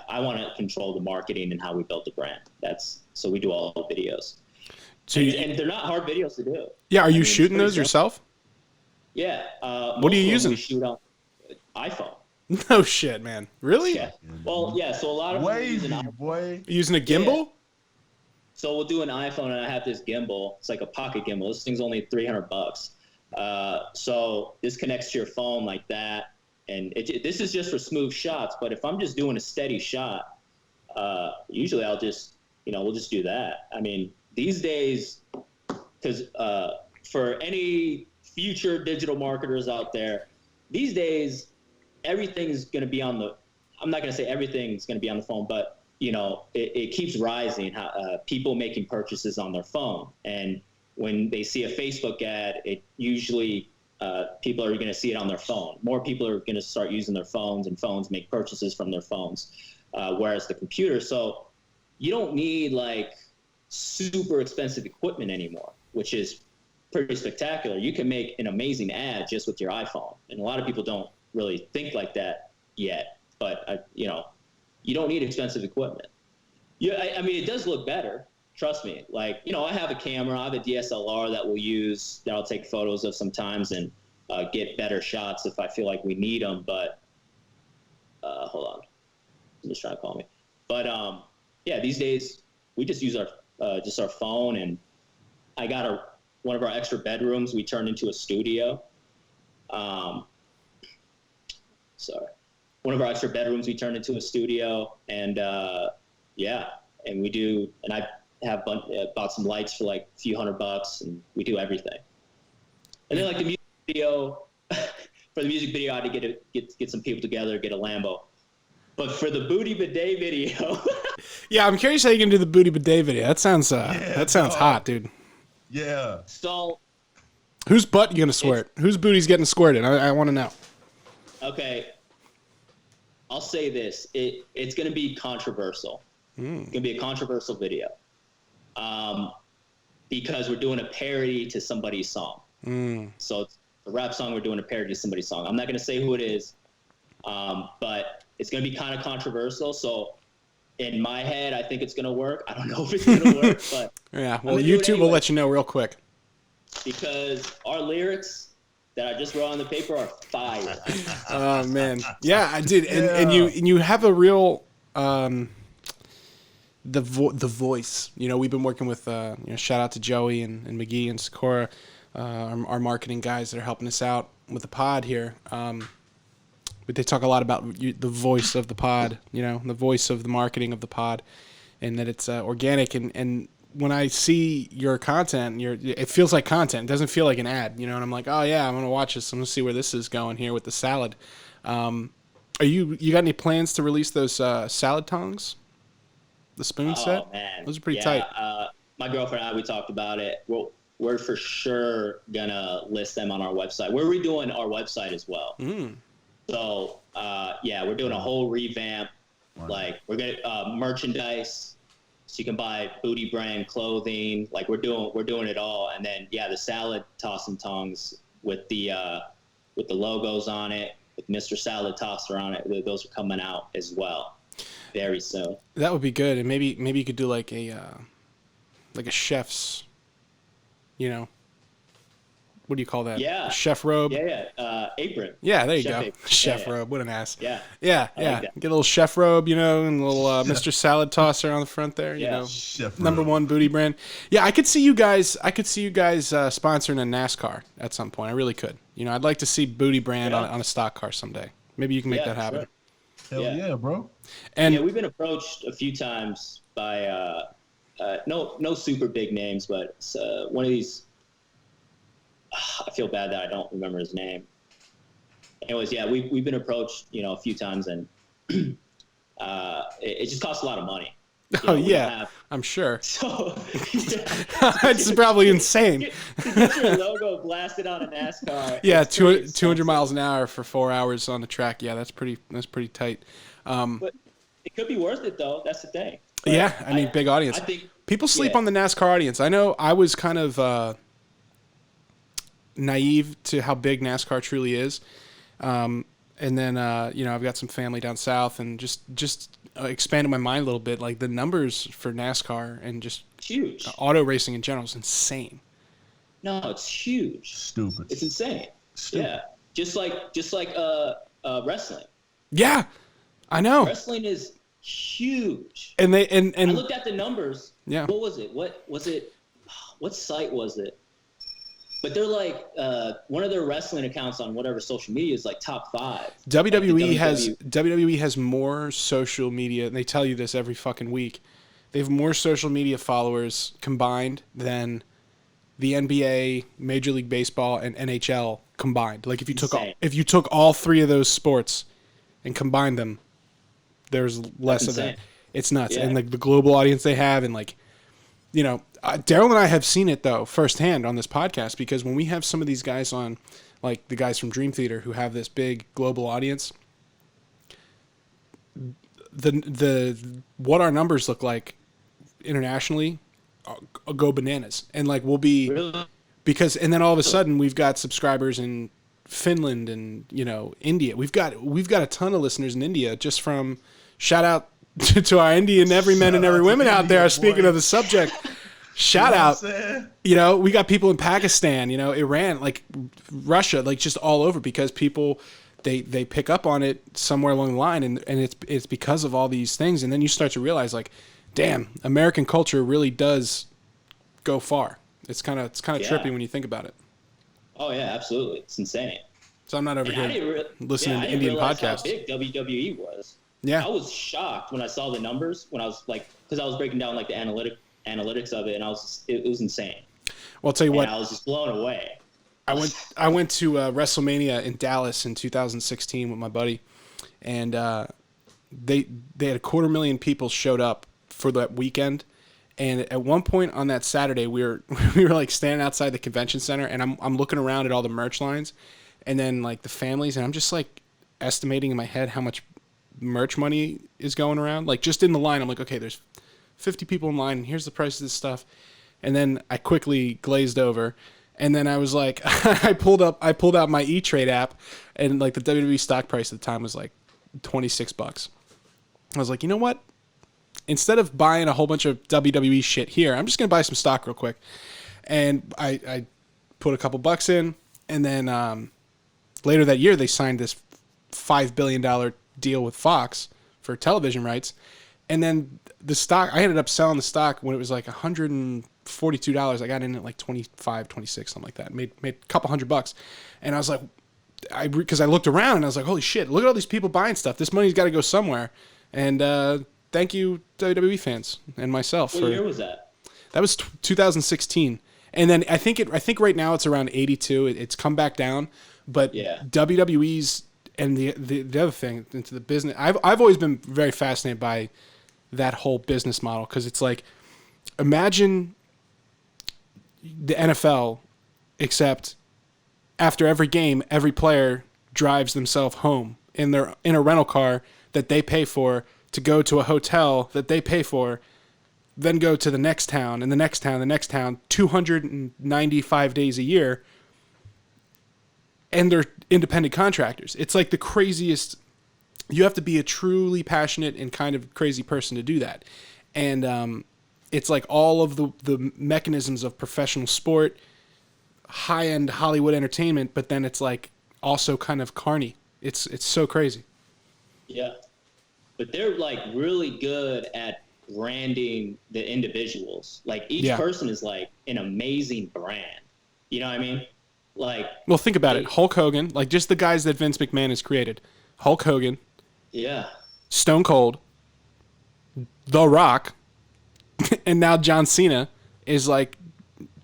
I want to control the marketing and how we build the brand. So we do all the videos. So and they're not hard videos to do. Yeah, are you shooting those yourself? Yeah. What are you using? We shoot on iPhone. No shit, man. Really? Yeah. Well, yeah. So a lot of using a gimbal. Yeah. So we'll do an iPhone, and I have this gimbal. It's like a pocket gimbal. This thing's only $300. So this connects to your phone like that, and this is just for smooth shots. But if I'm just doing a steady shot, usually I'll just, we'll just do that. I mean, these days, because for any future digital marketers out there, these days, everything is going to be on the, I'm not going to say everything's going to be on the phone, but, it keeps rising, people making purchases on their phone. And when they see a Facebook ad, it usually people are going to see it on their phone. More people are going to start using their phones, and phones make purchases from their phones, whereas the computer. So you don't need like super expensive equipment anymore, which is pretty spectacular. You can make an amazing ad just with your iPhone, and a lot of people don't really think like that yet. But you don't need expensive equipment. I mean, it does look better. Trust me. Like, I have a camera, I have a DSLR that I'll take photos of sometimes and get better shots if I feel like we need them. But hold on, I'm just trying to call me. But these days we just use our phone, and I got one of our extra bedrooms we turned into a studio. One of our extra bedrooms we turned into a studio, and and we do, and I have bought some lights for like a few $100, and we do everything. And then like the music video, for the music video, I had to get some people together, get a Lambo. But for the booty bidet video, yeah, I'm curious how you can do the booty bidet video. That sounds hot, dude. Yeah. So, whose butt you gonna squirt? Whose booty's getting squirted? I want to know. Okay, I'll say this: it's gonna be controversial. It's gonna be a controversial video, because we're doing a parody to somebody's song. So it's a rap song. We're doing a parody to somebody's song. I'm not gonna say who it is, but it's gonna be kind of controversial. So in my head, I think it's gonna work. I don't know if it's gonna work, but yeah. Well, YouTube will let you know real quick, because our lyrics that I just wrote on the paper are fire. Oh man, yeah, I did, and you have a real the voice. We've been working with shout out to Joey and McGee and Sakura, our marketing guys that are helping us out with the pod here. but they talk a lot about the voice of the pod, the voice of the marketing of the pod, and that it's organic. And when I see your content, it feels like content. It doesn't feel like an ad, and I'm like, oh yeah, I'm gonna watch this. I'm gonna see where this is going here with the salad. You got any plans to release those salad tongs? The spoon set? Oh man, those are pretty tight. My girlfriend and I, we talked about it. We're for sure gonna list them on our website. We're redoing our website as well. So we're doing a whole revamp. Right. Like we're gonna merchandise, so you can buy Booty brand clothing. Like we're doing it all. And then the salad toss and tongs with the logos on it, with Mr. Salad Tosser on it. Those are coming out as well very soon. That would be good. And maybe you could do like a chef's, what do you call that? Yeah. Chef robe. Apron. Yeah, there you Chef go. apron. Chef robe. What an ass. Yeah. Yeah. Like Get a little chef robe, and a little Mr. Salad Tosser on the front there. Chef number robe. one booty brand. Yeah, I could see you guys. Sponsoring a NASCAR at some point. I really could. I'd like to see Booty brand on a stock car someday. Maybe you can make that happen. Sure. Hell yeah, bro. And we've been approached a few times by no super big names, but one of these. I feel bad that I don't remember his name. Anyways, we've been approached, a few times, and it just costs a lot of money. I'm sure. So it's probably insane. To get your logo blasted on a NASCAR. Yeah, 200 miles an hour for 4 hours on the track. Yeah, that's pretty tight. But it could be worth it though. That's the thing. But yeah, I mean, big audience. I think people sleep on the NASCAR audience. I know I was kind of naive to how big NASCAR truly is. And then, I've got some family down south, and just expanded my mind a little bit. Like the numbers for NASCAR and just huge. Auto racing in general is insane. No, it's huge. Stupid. It's insane. Stupid. Yeah, just like wrestling. Yeah, I know. Wrestling is huge. And I looked at the numbers. Yeah. What was it? What site was it? But they're like one of their wrestling accounts on whatever social media is like top 5. WWE has more social media, and they tell you this every fucking week. They have more social media followers combined than the NBA, Major League Baseball, and NHL combined. Like if you took all 3 of those sports and combined them, there's less of that. It's nuts. Yeah. And like the global audience they have, and like, Daryl and I have seen it though firsthand on this podcast, because when we have some of these guys on, like the guys from Dream Theater who have this big global audience, the what our numbers look like internationally go bananas, and like we'll be and then all of a sudden we've got subscribers in Finland and India. We've got a ton of listeners in India just from shout out to our Indian Everymen and Everywomen out there. Speaking of the subject. Shout out, we got people in Pakistan, Iran, like Russia, like just all over, because people, they pick up on it somewhere along the line, and it's because of all these things. And then you start to realize, like, damn, American culture really does go far. It's kind of trippy when you think about it. Oh yeah, absolutely. It's insane. So I'm not over here listening to Indian podcasts. How big WWE was. Yeah. I was shocked when I saw the numbers, when I was like, because I was breaking down like the analytics of it, and it was insane. Well, I'll tell you what, I was just blown away. I went to WrestleMania in Dallas in 2016 with my buddy, and they had 250,000 people showed up for that weekend. And at one point on that Saturday, we were like standing outside the convention center, and I'm looking around at all the merch lines, and then like the families, and I'm just like estimating in my head how much merch money is going around. Like just in the line, I'm like, okay, there's 50 people in line, and here's the price of this stuff. And then I quickly glazed over, and then I was like, I pulled out my E-Trade app, and like the WWE stock price at the time was like $26. I was like, you know what? Instead of buying a whole bunch of WWE shit here, I'm just gonna buy some stock real quick. And I put a couple bucks in, and then later that year they signed this $5 billion deal with Fox for television rights. And then the stock, I ended up selling the stock when it was like $142. I got in at like 25, 26, something like that. Made a couple $100. And I was like, because I looked around and I was like, holy shit, look at all these people buying stuff. This money's got to go somewhere. And thank you, WWE fans and myself. What year was that? That was 2016. And then I think right now it's around 82. It's come back down. But WWE's and the other thing into the business, I've always been very fascinated by that whole business model, because it's like, imagine the NFL, except after every game, every player drives themselves home in a rental car that they pay for, to go to a hotel that they pay for, then go to the next town and the next town, the next town, 295 days a year. And they're independent contractors. It's like the craziest. You have to be a truly passionate and kind of crazy person to do that. And it's like all of the mechanisms of professional sport, high-end Hollywood entertainment, but then it's like also kind of carny. It's so crazy. Yeah. But they're like really good at branding the individuals. Like each person is like an amazing brand. You know what I mean? Like, well, think about it. Hulk Hogan, like just the guys that Vince McMahon has created. Hulk Hogan. Yeah. Stone Cold. The Rock. And now John Cena is like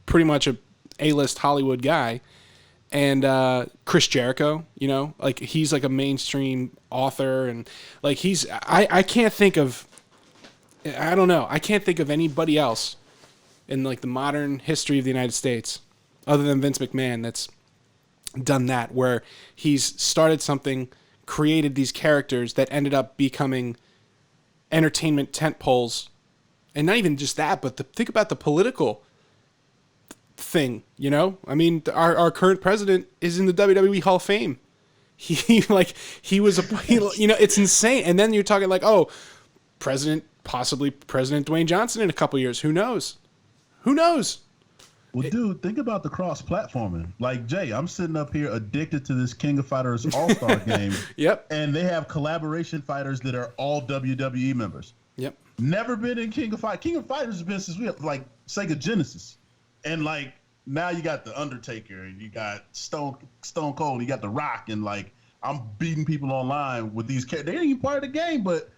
pretty much a A-list Hollywood guy. And Chris Jericho, you know, like he's like a mainstream author, and like I can't think of, I don't know, I can't think of anybody else in like the modern history of the United States other than Vince McMahon that's done that, where he's started something, created these characters that ended up becoming entertainment tentpoles. And not even just that, but think about the political thing, you know? I mean, our current president is in the WWE Hall of Fame. He was you know, it's insane. And then you're talking like, oh, possibly President Dwayne Johnson in a couple years. Who knows? Well, dude, think about the cross-platforming. Like, Jay, I'm sitting up here addicted to this King of Fighters All-Star game. Yep. And they have collaboration fighters that are all WWE members. Yep. Never been in King of Fighters. King of Fighters has been since we have, like, Sega Genesis. And, like, now you got The Undertaker, and you got Stone Cold, and you got The Rock, and, like, I'm beating people online with these characters. They ain't even part of the game, but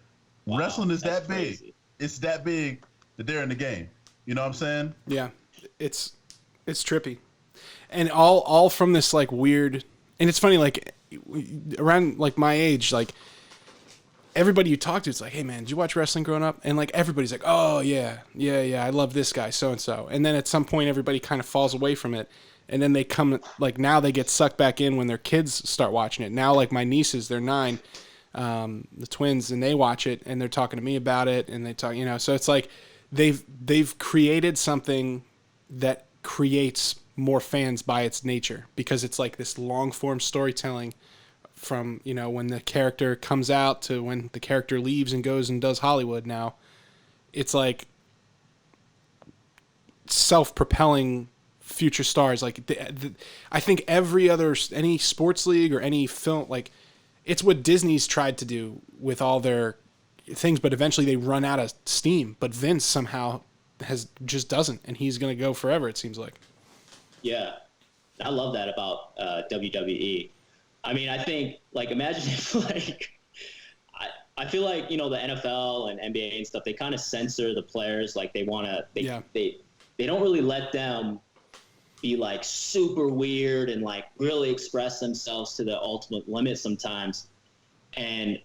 wrestling is that big. Crazy. It's that big that they're in the game. You know what I'm saying? Yeah. It's trippy. And all from this, like, weird... And it's funny, like, around, like, my age, like, everybody you talk to, it's like, hey, man, did you watch wrestling growing up? And, like, everybody's like, oh, yeah, I love this guy, so-and-so. And then at some point, everybody kind of falls away from it. And then they come, like, now they get sucked back in when their kids start watching it. Now, like, my nieces, they're 9, the twins, and they watch it, and they're talking to me about it, and they talk, you know. So it's like they've created something that creates more fans by its nature, because it's like this long-form storytelling from, you know, when the character comes out to when the character leaves and goes and does Hollywood. Now it's like self-propelling future stars. Like I think any sports league or any film, like it's what Disney's tried to do with all their things, but eventually they run out of steam. But Vince somehow just doesn't, and he's going to go forever, it seems like. Yeah. I love that about WWE. I mean, I think, like, imagine if, like, I feel like, you know, the NFL and NBA and stuff, they kind of censor the players. Like, they want to, they don't really let them be, like, super weird and, like, really express themselves to the ultimate limit sometimes. And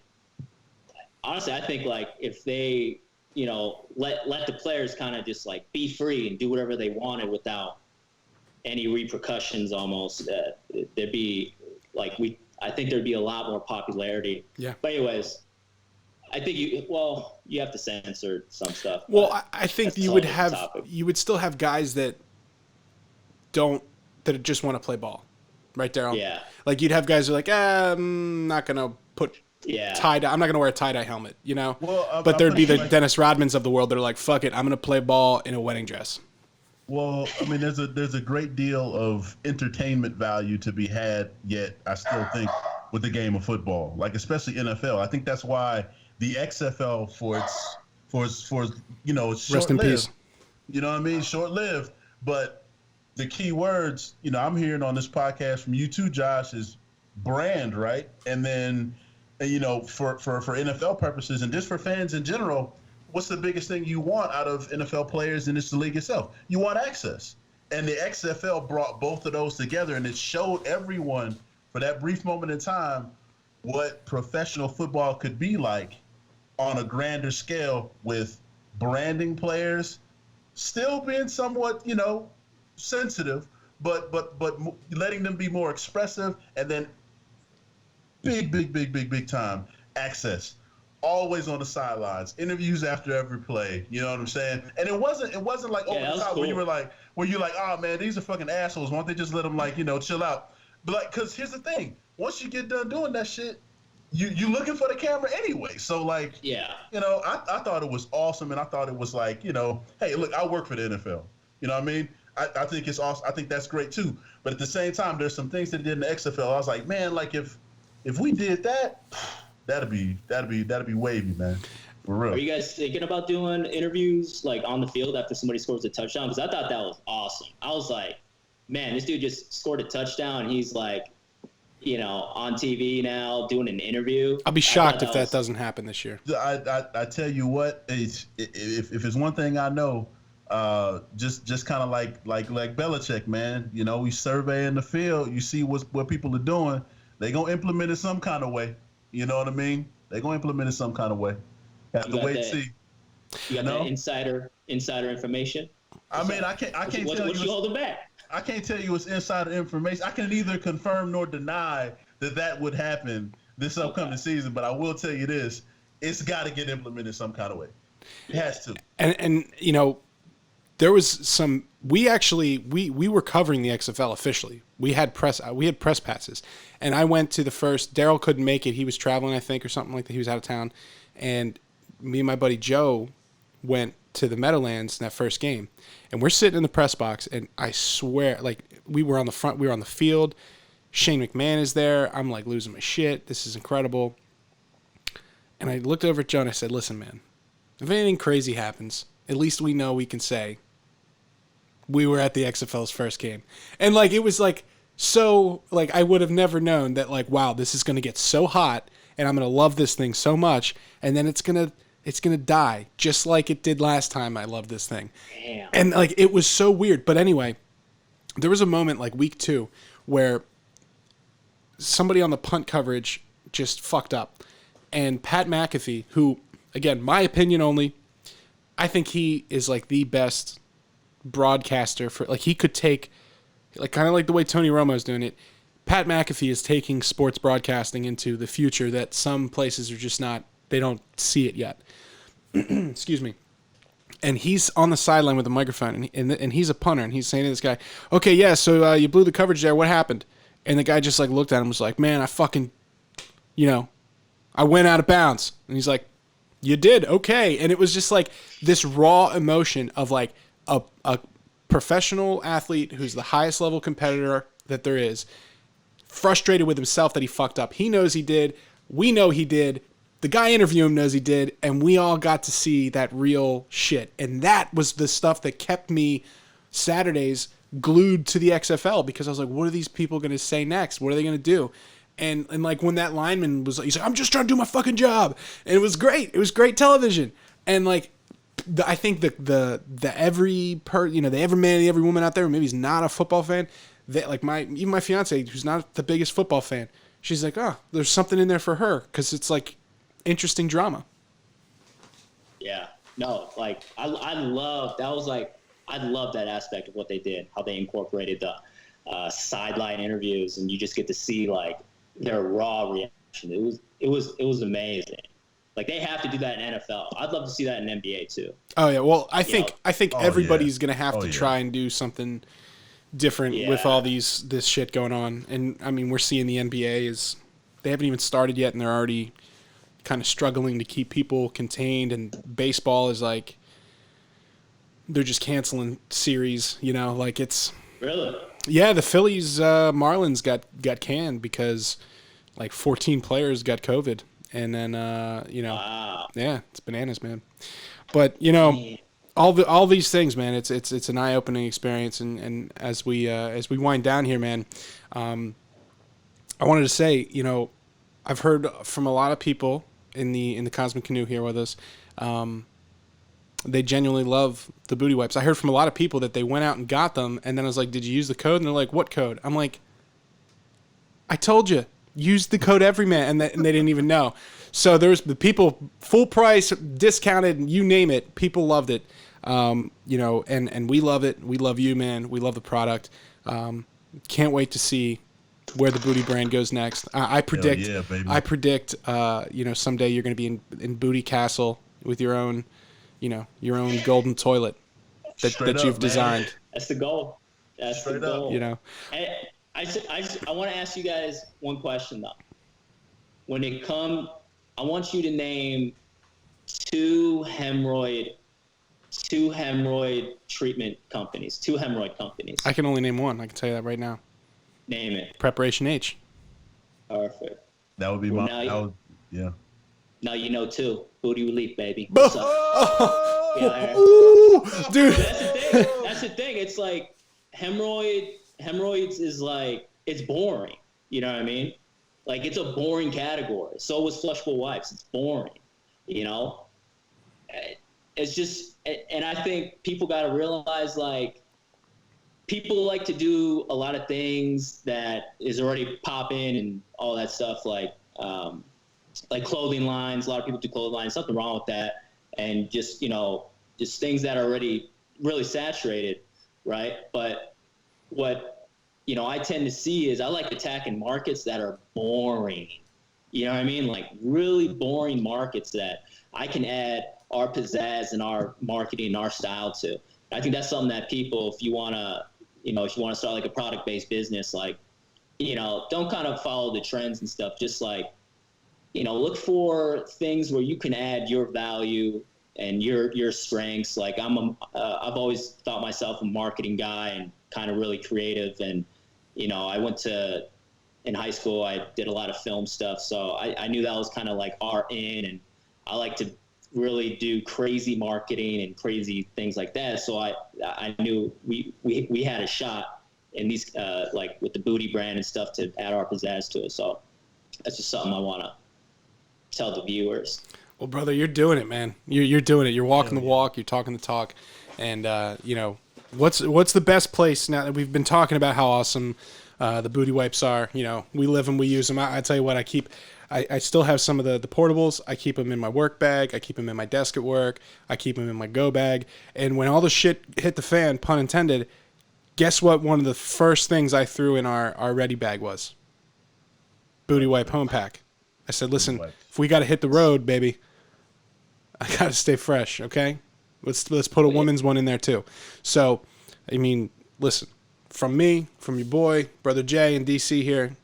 honestly, I think, like, if they, you know, let the players kind of just, like, be free and do whatever they wanted without any repercussions almost, there'd be, like, I think there'd be a lot more popularity. Yeah. But anyways, I think you have to censor some stuff. Well, I think you would still have guys that just want to play ball, right there. Yeah. Like you'd have guys who are like, I'm not gonna put tie-dye. I'm not gonna wear a tie-dye helmet, you know. Well, but there'd be the Dennis Rodmans of the world that are like, fuck it, I'm gonna play ball in a wedding dress. Well, I mean, there's a great deal of entertainment value to be had, yet I still think with the game of football, like especially NFL. I think that's why the XFL for its you know, it's rest in peace. You know what I mean? Short-lived. But the key words, you know, I'm hearing on this podcast from you too, Josh, is brand, right? And then, you know, for NFL purposes and just for fans in general, what's the biggest thing you want out of NFL players and it's the league itself? You want access. And the XFL brought both of those together, and it showed everyone for that brief moment in time what professional football could be like on a grander scale, with branding players still being somewhat, you know, sensitive, but letting them be more expressive, and then big time access. Always on the sidelines, interviews after every play. You know what I'm saying? And it wasn't like over the top cool. where you're like, oh man, these are fucking assholes. Why don't they just let them, like, you know, chill out? But like, because here's the thing: once you get done doing that shit, you looking for the camera anyway. So like, yeah, you know, I thought it was awesome, and I thought it was like, you know, hey, look, I work for the NFL. You know what I mean? I think it's awesome. I think that's great too. But at the same time, there's some things that did in the XFL. I was like, man, like if we did that. That'd be wavy, man. For real. Are you guys thinking about doing interviews like on the field after somebody scores a touchdown? Because I thought that was awesome. I was like, man, this dude just scored a touchdown. He's like, you know, on TV now doing an interview. I'll be shocked if that doesn't happen this year. I tell you what, if it's one thing I know, just kind of like Belichick, man. You know, we survey in the field. You see what people are doing. They gonna implement it some kind of way. You know what I mean? They're going to implement it some kind of way. Have to wait and see. You got that insider information? I mean, I can't tell you. What you holding back? I can't tell you it's insider information. I can neither confirm nor deny that would happen this upcoming season, but I will tell you this. It's got to get implemented some kind of way. It has to. And you know, there was some. We were covering the XFL officially. We had press passes, and I went to the first. Daryl couldn't make it; he was traveling, I think, or something like that. He was out of town, and me and my buddy Joe went to the Meadowlands in that first game, and we're sitting in the press box, and I swear, like, we were on the front, we were on the field. Shane McMahon is there. I'm like losing my shit. This is incredible. And I looked over at Joe and I said, "Listen, man, if anything crazy happens, at least we know we can say we were at the XFL's first game." And like, it was like, so like, I would have never known that, like, wow, this is going to get so hot and I'm going to love this thing so much. And then it's going to die just like it did last time I loved this thing. Damn. And like, it was so weird. But anyway, there was a moment like week 2 where somebody on the punt coverage just fucked up. And Pat McAfee, who, again, my opinion only, I think he is like the best broadcaster for, like, he could take, like, kind of like the way Tony Romo's doing it. Pat McAfee is taking sports broadcasting into the future that some places are just not, they don't see it yet. Excuse me. And he's on the sideline with a microphone, and he's a punter, and he's saying to this guy, "Okay, yeah, so you blew the coverage there. What happened?" And the guy just like looked at him and was like, "Man, I fucking, you know, I went out of bounds." And he's like, "You did, okay." And it was just like this raw emotion of like a professional athlete who's the highest level competitor that there is, frustrated with himself that he fucked up. He knows he did. We know he did. The guy interviewing him knows he did. And we all got to see that real shit. And that was the stuff that kept me Saturdays glued to the XFL, because I was like, what are these people going to say next? What are they going to do? And like when that lineman was like, he's like, "I'm just trying to do my fucking job." And it was great. It was great television. And like, I think the every man, every woman out there who maybe is not a football fan, that like even my fiance, who's not the biggest football fan, she's like, "Oh, there's something in there for her," because it's like interesting drama. Yeah, no, like I love that. Was like, I love that aspect of what they did, how they incorporated the sideline interviews, and you just get to see like their raw reaction. It was amazing. Like, they have to do that in NFL. I'd love to see that in NBA too. Oh yeah, well I think everybody's gonna have to try and do something different with all this shit going on. And I mean, we're seeing the NBA they haven't even started yet, and they're already kind of struggling to keep people contained. And baseball is like, they're just canceling series. You know, like it's really. Yeah, the Phillies Marlins got canned because like 14 players got COVID. And then, wow. Yeah, it's bananas, man. But, you know, all these things, man, it's an eye-opening experience. And as we wind down here, man, I wanted to say, I've heard from a lot of people in the Cosmic Canoe here with us. They genuinely love the booty wipes. I heard from a lot of people that they went out and got them, and then I was like, "Did you use the code?" And they're like, "What code?" I'm like, "I told you, use the code Everyman," and they didn't even know. So there's the people, full price, discounted, you name it. People loved it, and we love it. We love you, man. We love the product. Can't wait to see where the Booty brand goes next. I predict. Yeah, baby. I predict. Someday you're going to be in Booty Castle with your own golden toilet that you've designed. That's the goal. That's Straight the goal. up. And I want to ask you guys one question though. When it comes, I want you to name two hemorrhoid treatment companies. Two hemorrhoid companies. I can only name one. I can tell you that right now. Name it. Preparation H. Perfect. That would be yeah. Now you know two. Booty Relief, baby. What's up? Yeah, Ooh, dude. That's the thing. It's like hemorrhoids is like, it's boring. You know what I mean? Like, it's a boring category. So was flushable wipes. It's boring. It's just, and I think people got to realize, like, people like to do a lot of things that is already popping and all that stuff, like clothing lines. A lot of people do clothing lines. Nothing wrong with that. And just things that are already really saturated, right? But what I tend to see is I like attacking markets that are boring. You know what I mean? Like really boring markets that I can add our pizzazz and our marketing and our style to. I think that's something that people, if you want to start like a product-based business, like, don't kind of follow the trends and stuff. Just like, look for things where you can add your value and your strengths. Like I've always thought myself a marketing guy and kind of really creative. And, in high school, I did a lot of film stuff. So I knew that was kind of like our in, and I like to really do crazy marketing and crazy things like that. So I knew we had a shot in these, like with the Booty brand and stuff, to add our pizzazz to it. So that's just something I want to tell the viewers. Well, brother, you're doing it, man. You're doing it. You're walking the walk. You're talking the talk. And, what's the best place now that we've been talking about how awesome the Booty wipes are? We live them, we use them. I tell you what, I still have some of the portables. I keep them in my work bag. I keep them in my desk at work. I keep them in my go bag. And when all the shit hit the fan, pun intended, guess what one of the first things I threw in our ready bag was? Booty wipe home pack. I said, listen, if we got to hit the road, baby, I got to stay fresh, okay? Let's put a woman's one in there too. So, I mean, listen, from me, from your boy, Brother Jay in DC here,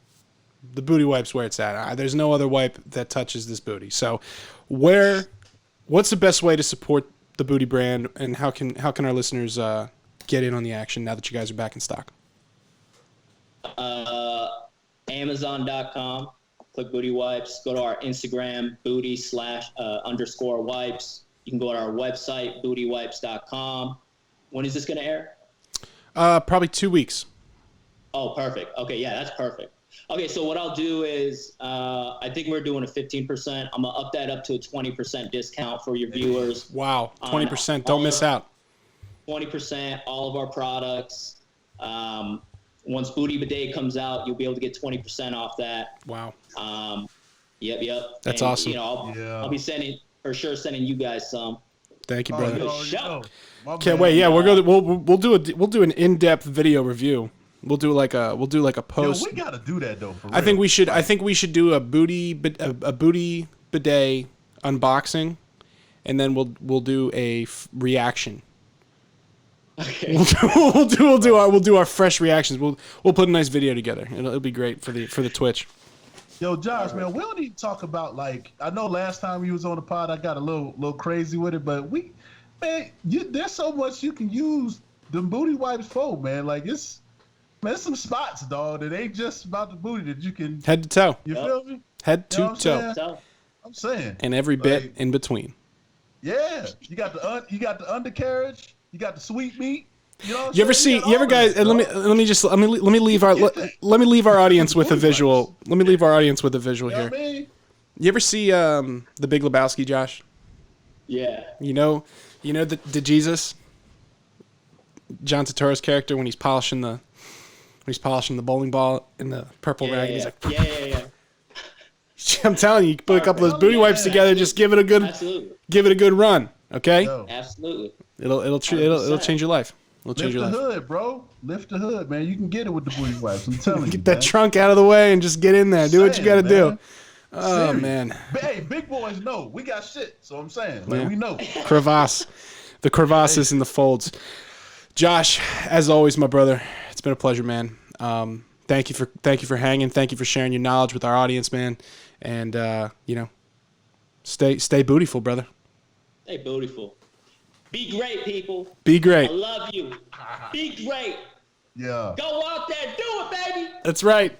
the Booty wipe's where it's at. There's no other wipe that touches this booty. So, what's the best way to support the Booty brand, and how can our listeners get in on the action now that you guys are back in stock? Amazon.com. Click Booty Wipes. Go to our Instagram, booty_wipes. You can go to our website, bootywipes.com. When is this going to air? Probably 2 weeks. Oh, perfect. Okay, yeah, that's perfect. Okay, so what I'll do is I think we're doing a 15%. I'm going to up that up to a 20% discount for your viewers. Wow, 20%. Don't miss out. 20%, all of our products. Once Booty Bidet comes out, you'll be able to get 20% off that. Wow. Yep. That's awesome. I'll be sending you guys some. Thank you, brother. Can't wait. Yeah, we'll do an in-depth video review. We'll do like a post. Yo, we gotta do that though. For real. I think we should do a booty bidet unboxing, and then we'll do a reaction. Okay. We'll do our fresh reactions. We'll put a nice video together. It'll be great for the Twitch. Yo, Josh, man, we don't need to talk about, like, I know last time you was on the pod, I got a little crazy with it, but there's so much you can use the Booty wipes for, man. Like, there's some spots, dog, that ain't just about the booty that you can head to toe. You feel me? Head to toe. I'm saying. And every bit in between. Yeah, you got the undercarriage, you got the sweet meat. You know what You ever I'm see? saying? You ever guys? And let me leave our audience with a visual. Let me leave our audience with a visual You know here. what I mean? You ever see The Big Lebowski, Josh? Yeah. You know the Jesus, John Turturro's character when he's polishing the bowling ball in the purple rag. And he's like, yeah. I'm telling you, put a couple of those booty wipes together, absolutely. just give it a good run. Okay, Yo, Absolutely. it'll change your life. It'll change lift your the life. hood, bro. Lift the hood, man. You can get it with the booty wipes. I'm telling you. Get that man. trunk out of the way and just get in there. Do what you got to do. Oh Serious. man, Hey, big boys know we got shit. So I'm saying, like, Yeah. we know. the crevasses in the folds. Josh, as always, my brother, it's been a pleasure, man. Thank you for hanging. Thank you for sharing your knowledge with our audience, man. And stay bootyful, brother. Stay beautiful. Be great, people. Be great. I love you. Be great. Yeah. Go out there, do it, baby. That's right.